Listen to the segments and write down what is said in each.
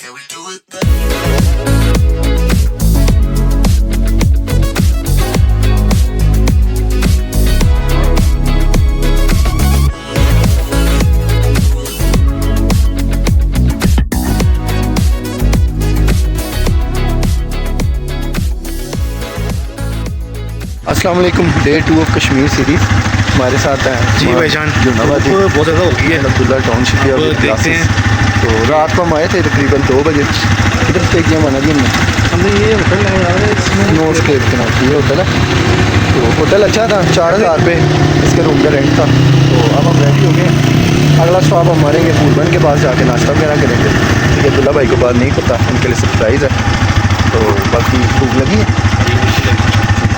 Can we do it? अस्सलाम वालेकुम। Day 2 of Kashmir series हमारे साथ हैं जी भाईजान, जुनाबादी धूप बहुत ज़्यादा हो गई है। अब्दुल्ला टाउनशिप अब देखते हैं। तो रात को हम आए थे तकरीबन 2 बजे। किधर स्टे किया माना जी हमने ये होटल है यार, इसमें नो स्केप के नाम ये होटल है। तो होटल अच्छा था, 4000 रुपये इसके रूम का रेंट था। तो अब हम रेडी हो गए हैं। अगला स्टॉप हम मारेंगे फूलबन के पास, जाके नाश्ता वगैरह करेंगे। ठीक है, अब्दुल्ला भाई को बात नहीं पता, उनके लिए सरप्राइज़ है। तो बाकी भूख लगी है।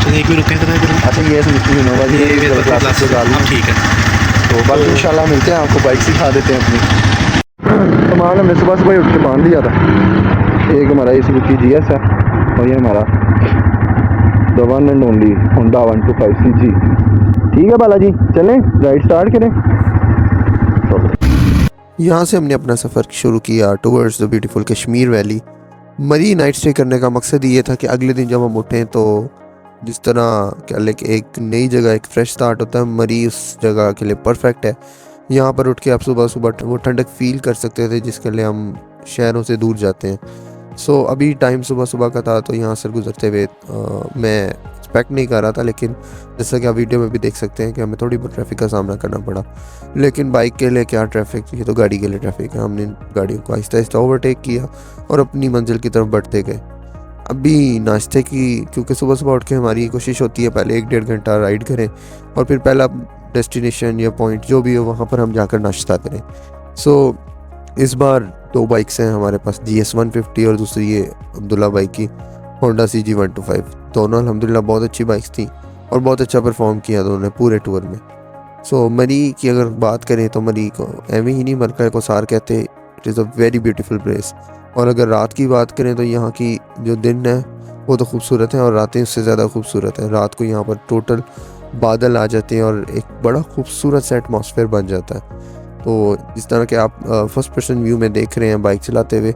चलिए एक भी रुकें तो अच्छा ये इनोवा जी क्लासेस से डाल ली। ठीक है। तो बाकी इंशाल्लाह मिलते हैं, आपको बाइक सिखा देते हैं अपनी। सामान हमने सुबह सुबह उठ के बांध लिया था। एक हमारा इस की GS है और ये हमारा the one and only Honda 125cc। ठीक है बालाजी, चलें राइड स्टार्ट करें। यहाँ से हमने अपना सफ़र शुरू किया towards the beautiful Kashmir valley. मरी नाइट स्टे करने का मकसद ये था कि अगले दिन जब हम उठें तो जिस तरह क्या लेके एक नई जगह, एक फ्रेश स्टार्ट होता है, मरी उस जगह के लिए परफेक्ट है। यहाँ पर उठ के आप सुबह सुबह वो ठंडक फील कर सकते थे जिसके लिए हम शहरों से दूर जाते हैं। सो अभी टाइम सुबह सुबह का था, तो यहाँ से गुजरते हुए मैं एक्सपेक्ट नहीं कर रहा था, लेकिन जैसा कि आप वीडियो में भी देख सकते हैं कि हमें थोड़ी बहुत ट्रैफिक का सामना करना पड़ा। लेकिन बाइक के लिए क्या ट्रैफिक, ये तो गाड़ी के लिए ट्रैफिक है। हमने गाड़ियों को आहिस्ता आहिस्ता ओवरटेक किया और अपनी मंजिल की तरफ बढ़ते गए। अभी नाश्ते की, क्योंकि सुबह सुबह उठ के हमारी कोशिश होती है पहले 1-1.5 घंटा राइड करें और फिर पहला डेस्टिनेशन या पॉइंट जो भी हो वहाँ पर हम जाकर नाश्ता करें। सो इस बार 2 बाइक्स हैं हमारे पास, GS 150 और दूसरी ये अब्दुल्ला बाइक की होंडा CG 125। दोनों अल्हम्दुलिल्लाह बहुत अच्छी बाइक्स थी और बहुत अच्छा परफॉर्म किया दोनों ने पूरे टूर में। सो मरी की अगर बात करें तो मरी को एवं ही नहीं मरकर को सार कहते। It is a very beautiful place. और अगर रात की बात करें तो यहाँ की जो दिन है वो तो खूबसूरत है और रातें उससे ज़्यादा खूबसूरत है। रात को यहाँ पर टोटल बादल आ जाते हैं और एक बड़ा खूबसूरत सा एटमॉस्फेयर बन जाता है। तो जिस तरह के आप फर्स्ट पर्सन व्यू में देख रहे हैं बाइक चलाते हुए,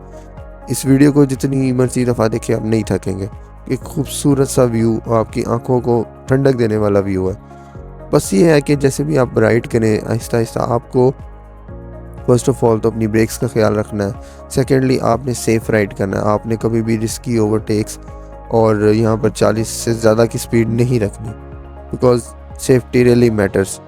इस वीडियो को जितनी मर्जी दफ़ा देखें आप नहीं थकेंगे। एक खूबसूरत सा व्यू, आपकी आंखों को ठंडक देने वाला व्यू है। बस ये है कि जैसे भी आप राइड करें आहिस्ता आहिस्ता, आपको फर्स्ट ऑफ ऑल तो अपनी ब्रेक्स का ख्याल रखना है। सेकेंडली आपने सेफ़ राइड करना है। आपने कभी भी रिस्की ओवरटेक्स और यहाँ पर 40 से ज़्यादा की स्पीड नहीं रखनी, because safety really matters.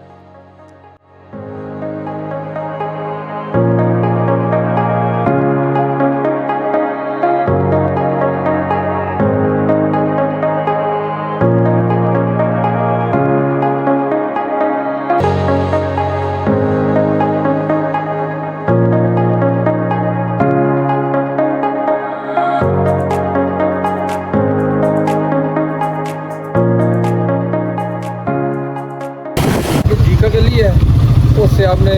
Zika के लिए उससे आपने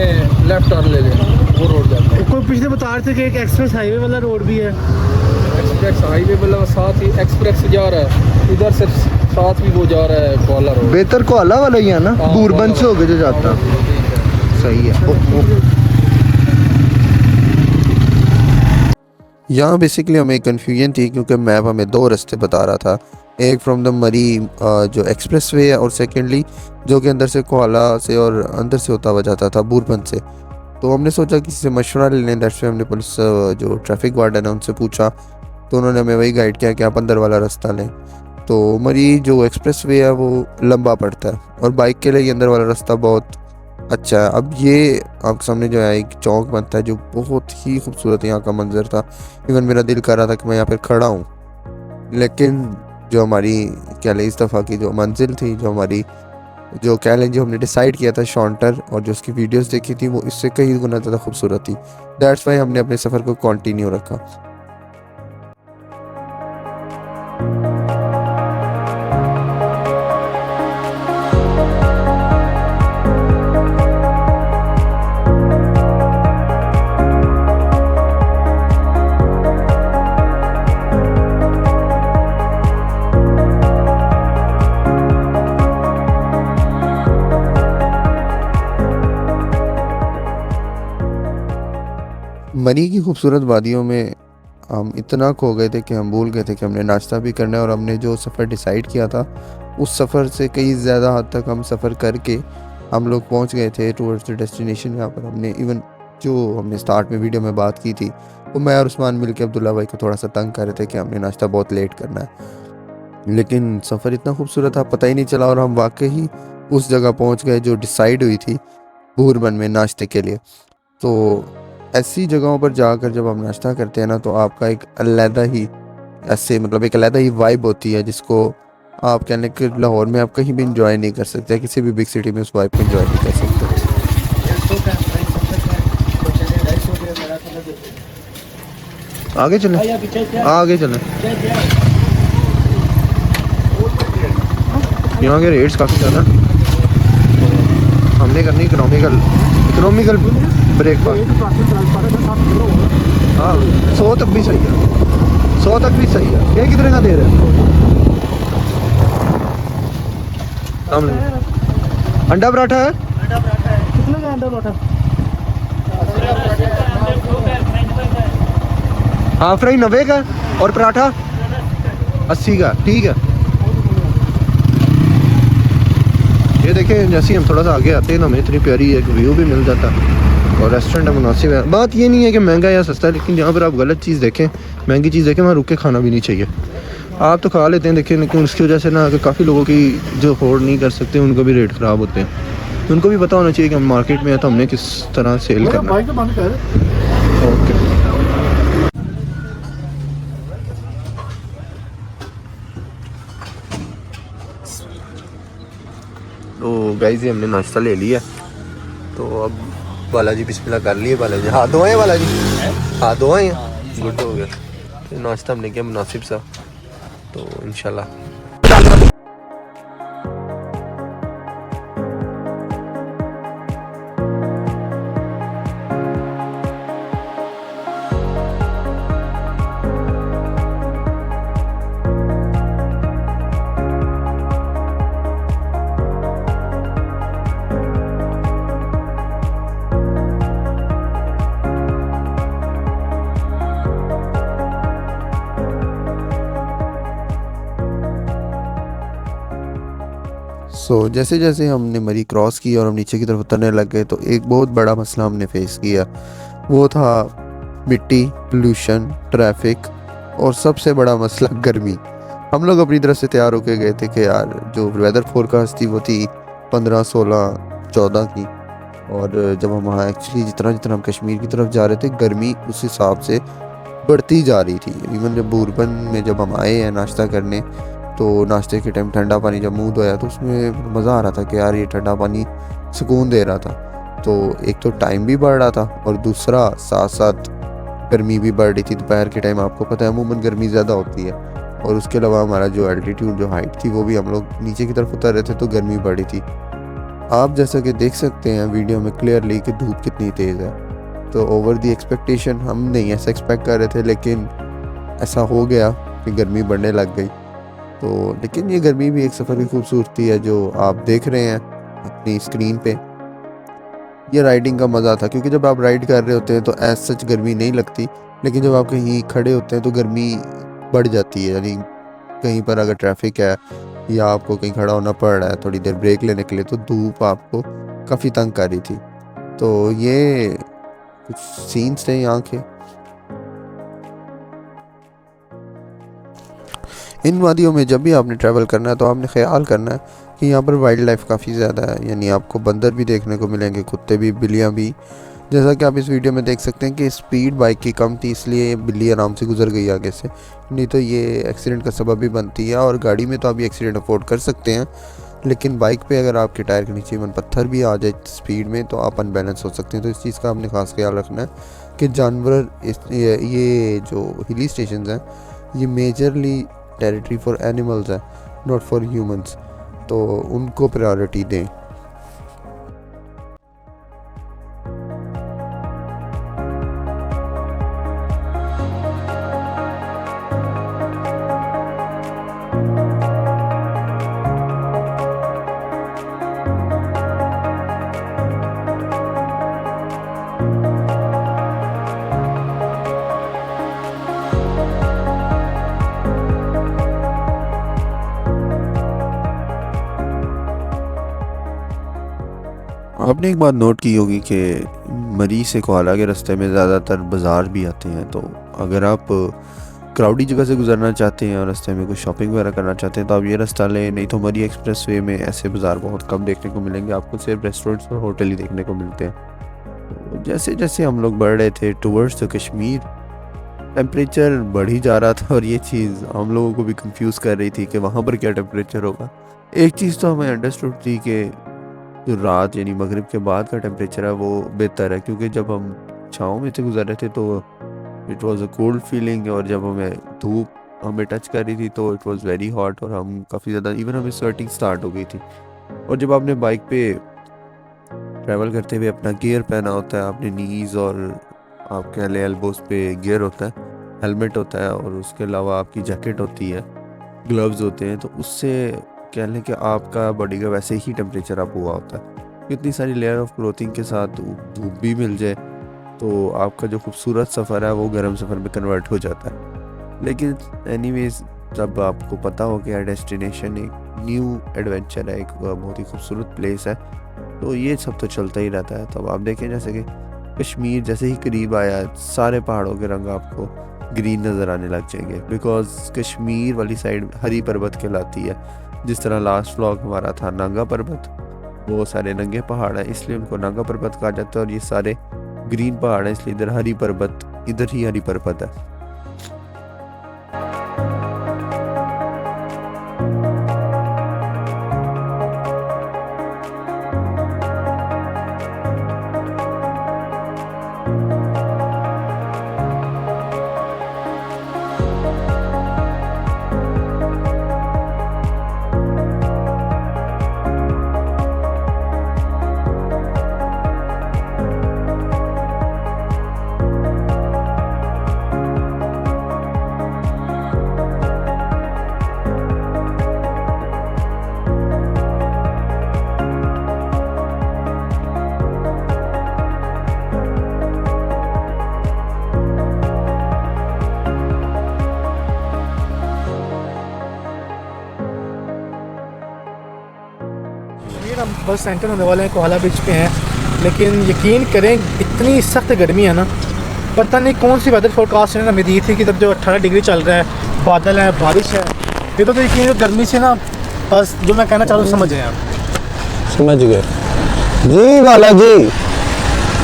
लेफ्ट टर्न ले लेना, वो रोड जाता है। कोई पिछले बता रहे थे कि एक एक्सप्रेस हाईवे वाला रोड भी है। एक्सप्रेस हाईवे मतलब साथ ही एक्सप्रेस जा रहा है, इधर से साथ भी वो जा रहा है कोला रोड। बेहतर को अला वाला ही है ना, हाँ, बूरबन से होके जो जाता सही है। यहाँ बेसिकली हमें कन्फ्यूजन थी क्योंकि मैप हमें 2 रास्ते बता रहा था। एक फ्रॉम द मरी जो एक्सप्रेस वे है, और सेकेंडली जो कि अंदर से कोला से और अंदर से होता हुआ जाता था बूरबन से। तो हमने सोचा किसी से मशवरा ले लें। दैट्स हमने पुलिस जो ट्रैफिक वार्डन है उनसे पूछा, तो उन्होंने हमें वही गाइड किया कि आप अंदर वाला रास्ता लें। तो मरी जो एक्सप्रेस वे है वो लंबा पड़ता है और बाइक के लिए अंदर वाला रास्ता बहुत अच्छा है। अब ये आपके सामने जो है एक चौक बनता है जो बहुत ही खूबसूरत यहाँ का मंजर था। इवन मेरा दिल कर रहा था कि मैं यहाँ पर खड़ा हूँ, लेकिन जो हमारी क्या ले इस दफ़ा की जो मंजिल थी, जो हमारी जो कह लें जो हमने डिसाइड किया था शॉन्टर, और जो उसकी वीडियोस देखी थी वो इससे कई गुना ज़्यादा खूबसूरत थी। दैट्स वाई हमने अपने सफ़र को कंटिन्यू रखा। मरी की खूबसूरत वादियों में हम इतना खो गए थे कि हम भूल गए थे कि हमने नाश्ता भी करना है, और हमने जो सफ़र डिसाइड किया था उस सफ़र से कई ज़्यादा हद तक हम सफ़र करके हम लोग पहुंच गए थे टूवर्ड्स द डेस्टिनेशन। यहाँ पर हमने इवन जो हमने स्टार्ट में वीडियो में बात की थी वो मैं और उस्मान मिल के अब्दुल्ला भाई को थोड़ा सा तंग कर रहे थे कि हमने नाश्ता बहुत लेट करना है, लेकिन सफ़र इतना खूबसूरत था पता ही नहीं चला, और हम वाकई उस जगह पहुंच गए जो डिसाइड हुई थी बूरबन में नाश्ते के लिए। तो ऐसी जगहों पर जाकर जब हम नाश्ता करते हैं ना तो आपका एक अलग ही ऐसे मतलब एक अलग ही वाइब होती है जिसको आप कहने के लाहौर में आप कहीं भी इंजॉय नहीं कर सकते, किसी भी बिग सिटी में उस वाइब को इंजॉय नहीं कर सकते। आगे चलें, आगे चलें। यहाँ के रेट्स काफ़ी ज़्यादा, हमने करनी इकोनॉमिकल ब्रेकफास्ट। हाँ 100 तक भी सही है, 100 तक भी सही है। ये कितने का दे रहे हैं? अंडा पराठा है, कितने का अंडा पराठा? हाफ फ्राई 90 का और पराठा 80 का। ठीक है, ये देखें जैसे हम थोड़ा सा आगे आते हैं ना हमें इतनी प्यारी एक व्यू भी मिल जाता और रेस्टोरेंट मुनासिब है। बात ये नहीं है कि महंगा या सस्ता है, लेकिन जहाँ पर आप गलत चीज़ देखें, महंगी चीज़ देखें, वहाँ रुक के खाना भी नहीं चाहिए। आप तो खा लेते हैं देखें, लेकिन उसकी वजह से ना कि काफ़ी लोगों की जो अफोर्ड नहीं कर सकते उनको भी रेट ख़राब होते हैं। उनको भी पता होना चाहिए कि हम मार्केट में है तो हमने किस तरह सेल करना है। ओके, तो गाइस हमने नाश्ता ले लिया, तो अब बालाजी बिस्मिल्लाह कर लिए। बालाजी हाथ धोए, बालाजी हाथ धोए, गुड हो गया। तो नाश्ता हमने किया मुनासिब सा, तो इंशाल्लाह। जैसे जैसे हमने मरी क्रॉस की और हम नीचे की तरफ उतरने लग गए तो एक बहुत बड़ा मसला हमने फेस किया, वो था मिट्टी, पोल्यूशन, ट्रैफिक और सबसे बड़ा मसला गर्मी। हम लोग अपनी तरफ से तैयार होके गए थे कि यार जो वेदर फोरकास्ट थी वो थी 15, 16, 14 की, और जब हम वहाँ एक्चुअली जितना जितना हम कश्मीर की तरफ जा रहे थे गर्मी उस हिसाब से बढ़ती जा रही थी। इवन जब बूरबन में जब हम आए हैं नाश्ता करने तो नाश्ते के टाइम ठंडा पानी जब मुँह धोया तो उसमें मज़ा आ रहा था कि यार ये ठंडा पानी सुकून दे रहा था। तो एक तो टाइम भी बढ़ रहा था और दूसरा साथ साथ गर्मी भी बढ़ रही थी। दोपहर के टाइम आपको पता है अमूमन गर्मी ज़्यादा होती है, और उसके अलावा हमारा जो एल्टीट्यूड जो हाइट थी वो भी हम लोग नीचे की तरफ उतर रहे थे तो गर्मी बढ़ी थी। आप जैसा कि देख सकते हैं वीडियो में क्लियरली कि धूप कितनी तेज़ है। तो ओवर दी एक्सपेक्टेशन हम नहीं ऐसा एक्सपेक्ट कर रहे थे, लेकिन ऐसा हो गया कि गर्मी बढ़ने लग गई। तो लेकिन ये गर्मी भी एक सफ़र की खूबसूरती है जो आप देख रहे हैं अपनी स्क्रीन पे। ये राइडिंग का मज़ा था, क्योंकि जब आप राइड कर रहे होते हैं तो एज सच गर्मी नहीं लगती, लेकिन जब आप कहीं खड़े होते हैं तो गर्मी बढ़ जाती है। यानी कहीं पर अगर ट्रैफिक है या आपको कहीं खड़ा होना पड़ रहा है थोड़ी देर ब्रेक लेने के लिए, तो धूप आपको काफ़ी तंग कर रही थी। तो ये कुछ सीन्स थे यहाँ के। इन वादियों में जब भी आपने ट्रैवल करना है तो आपने ख्याल करना है कि यहाँ पर वाइल्ड लाइफ काफ़ी ज़्यादा है। यानी आपको बंदर भी देखने को मिलेंगे, कुत्ते भी, बिल्लियाँ भी। जैसा कि आप इस वीडियो में देख सकते हैं कि स्पीड बाइक की कम थी, इसलिए बिल्ली आराम से गुजर गई आगे से, नहीं तो ये एक्सीडेंट का सबब भी बनती है। और गाड़ी में तो आप ये एक्सीडेंट अफोर्ड कर सकते हैं, लेकिन बाइक पे अगर आपके टायर के नीचे इवन पत्थर भी आ जाए स्पीड में तो आप अनबैलेंस हो सकते हैं। तो इस चीज़ का आपने खास ख्याल रखना है कि जानवर ये जो हिली स्टेशन हैं ये मेजरली टेरिटरी फॉर एनिमल्स है, नॉट फॉर ह्यूमंस, तो उनको प्रायोरिटी दें। आपने एक बात नोट की होगी कि मरी से कोआला के रास्ते में ज़्यादातर बाज़ार भी आते हैं, तो अगर आप क्राउडी जगह से गुजरना चाहते हैं और रास्ते में कुछ शॉपिंग वगैरह करना चाहते हैं तो आप ये रास्ता लें, नहीं तो मरी एक्सप्रेस वे में ऐसे बाज़ार बहुत कम देखने को मिलेंगे, आपको सिर्फ रेस्टोरेंट्स और होटल ही देखने को मिलते हैं। तो जैसे जैसे हम लोग बढ़ रहे थे टूवर्ड्स द कश्मीर, टेम्परेचर बढ़ ही जा रहा था और ये चीज़ हम लोगों को भी कंफ्यूज कर रही थी कि वहाँ पर क्या टेम्परेचर होगा। एक चीज़ तो हमें अंडरस्टूड थी कि जो रात यानी मगरिब के बाद का टेम्परेचर है वो बेहतर है, क्योंकि जब हम छाँव में से गुजर रहे थे तो it was a cold feeling, और जब हमें धूप हमें टच कर रही थी तो इट वाज वेरी हॉट और हम काफ़ी ज़्यादा इवन हमें स्वेटिंग स्टार्ट हो गई थी। और जब आपने बाइक पे ट्रैवल करते हुए अपना गियर पहना होता है, अपने नीज़ और आप कह लें एल्बोज पे गियर होता है, हेलमेट होता है और उसके अलावा आपकी जैकेट होती है, ग्लव्स होते हैं, तो उससे कह लें कि आपका बॉडी का वैसे ही टेम्परेचर अप हुआ होता है। इतनी सारी लेयर ऑफ क्लोथिंग के साथ धूप भी मिल जाए तो आपका जो खूबसूरत सफ़र है वो गर्म सफ़र में कन्वर्ट हो जाता है। लेकिन एनीवेज जब आपको पता हो कि डेस्टिनेशन एक न्यू एडवेंचर है, एक बहुत ही खूबसूरत प्लेस है, तो ये सब तो चलता ही रहता है। तो अब आप देखें जैसे कि कश्मीर जैसे ही करीब आया, सारे पहाड़ों के रंग आपको ग्रीन नज़र आने लग जाएंगे, बिकॉज कश्मीर वाली साइड हरी पर्वत कहलाती है। जिस तरह लास्ट व्लॉग हमारा था नांगा पर्वत, वो सारे नंगे पहाड़ हैं इसलिए उनको नांगा पर्वत कहा जाता है, और ये सारे ग्रीन पहाड़ हैं इसलिए इधर हरी पर्वत, इधर ही हरी पर्वत है। हम बस सेंटर होने वाले हैं, कोहाला बीच पे हैं, लेकिन यकीन करें इतनी सख्त गर्मी है ना, पता नहीं कौन सी वेदर फोरकास्ट ने हमें दी थी कि तब जो 18 डिग्री चल रहा है, बादल है, बारिश है। ये तो यकीन गर्मी से ना, बस जो मैं कहना चाहूँ समझ गए आप। समझ गए जी। बालाजी,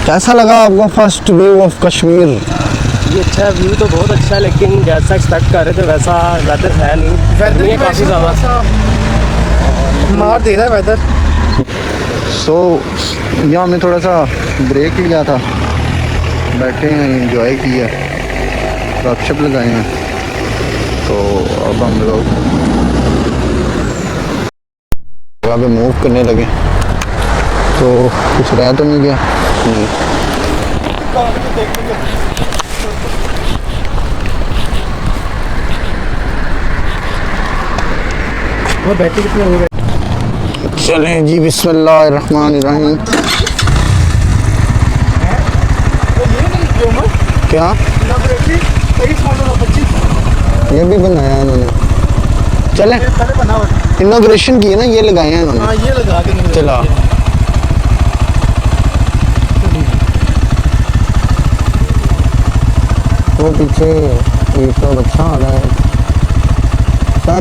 कैसा लगा आपको फर्स्ट व्यू ऑफ कश्मीर? ये अच्छा व्यू तो बहुत अच्छा है, लेकिन जैसा एक्सपेक्ट कर रहे थे वैसा वेदर है नहीं। गर्मी है काफ़ी ज़्यादा, मार दे रहा है वेदर। सो यहाँ हमने थोड़ा सा ब्रेक लिया था, बैठे हैं, एंजॉय किया, गपशप लगाए हैं। तो अब हम लोग जगह पे मूव करने लगे, तो कुछ रह तो नहीं गया? नहीं। वो बैठे कितने हो गए? चलें जी, बिस्मिल्लाहिर्रहमानिर्रहीम। क्या ये भी बनाया है उन्होंने? चलें, इनॉग्रेशन की है ना, ये लगाए हैं उन्होंने। हाँ, ये लगा के चला वो पीछे ये तो अच्छा आ रहा है।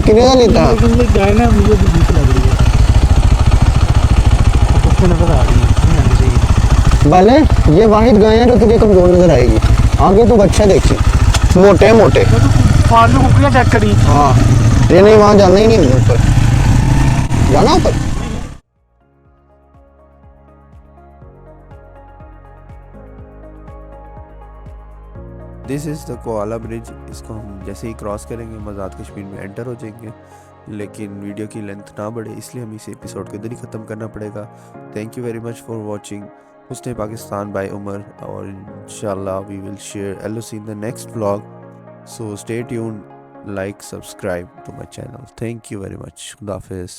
कितने का लेता है? गाय ना मुझे भी भूख लग रही है, कुत्ते नजर आ रही है। भले ये वाहिद गाय है जो तुझे कमजोर नजर आएगी, आगे तो अच्छा देखी, मोटे मोटे फार्म में कुकड़ियाँ चेक करी। हाँ, ये नहीं, वहाँ जाना ही नहीं, ऊपर जाना ऊपर। This is the koala bridge. इसको हम जैसे ही क्रॉस करेंगे हम आज़ाद कश्मीर में एंटर हो जाएंगे, लेकिन वीडियो की लेंथ ना बढ़े इसलिए हमें इस एपिसोड के इधर ही ख़त्म करना पड़ेगा। Thank you very much for watching Husn Pakistan by Umar, और इंशाल्लाह we will share LOC in the next vlog. So stay tuned, like, subscribe to my channel. Thank you very much. Khuda Hafiz.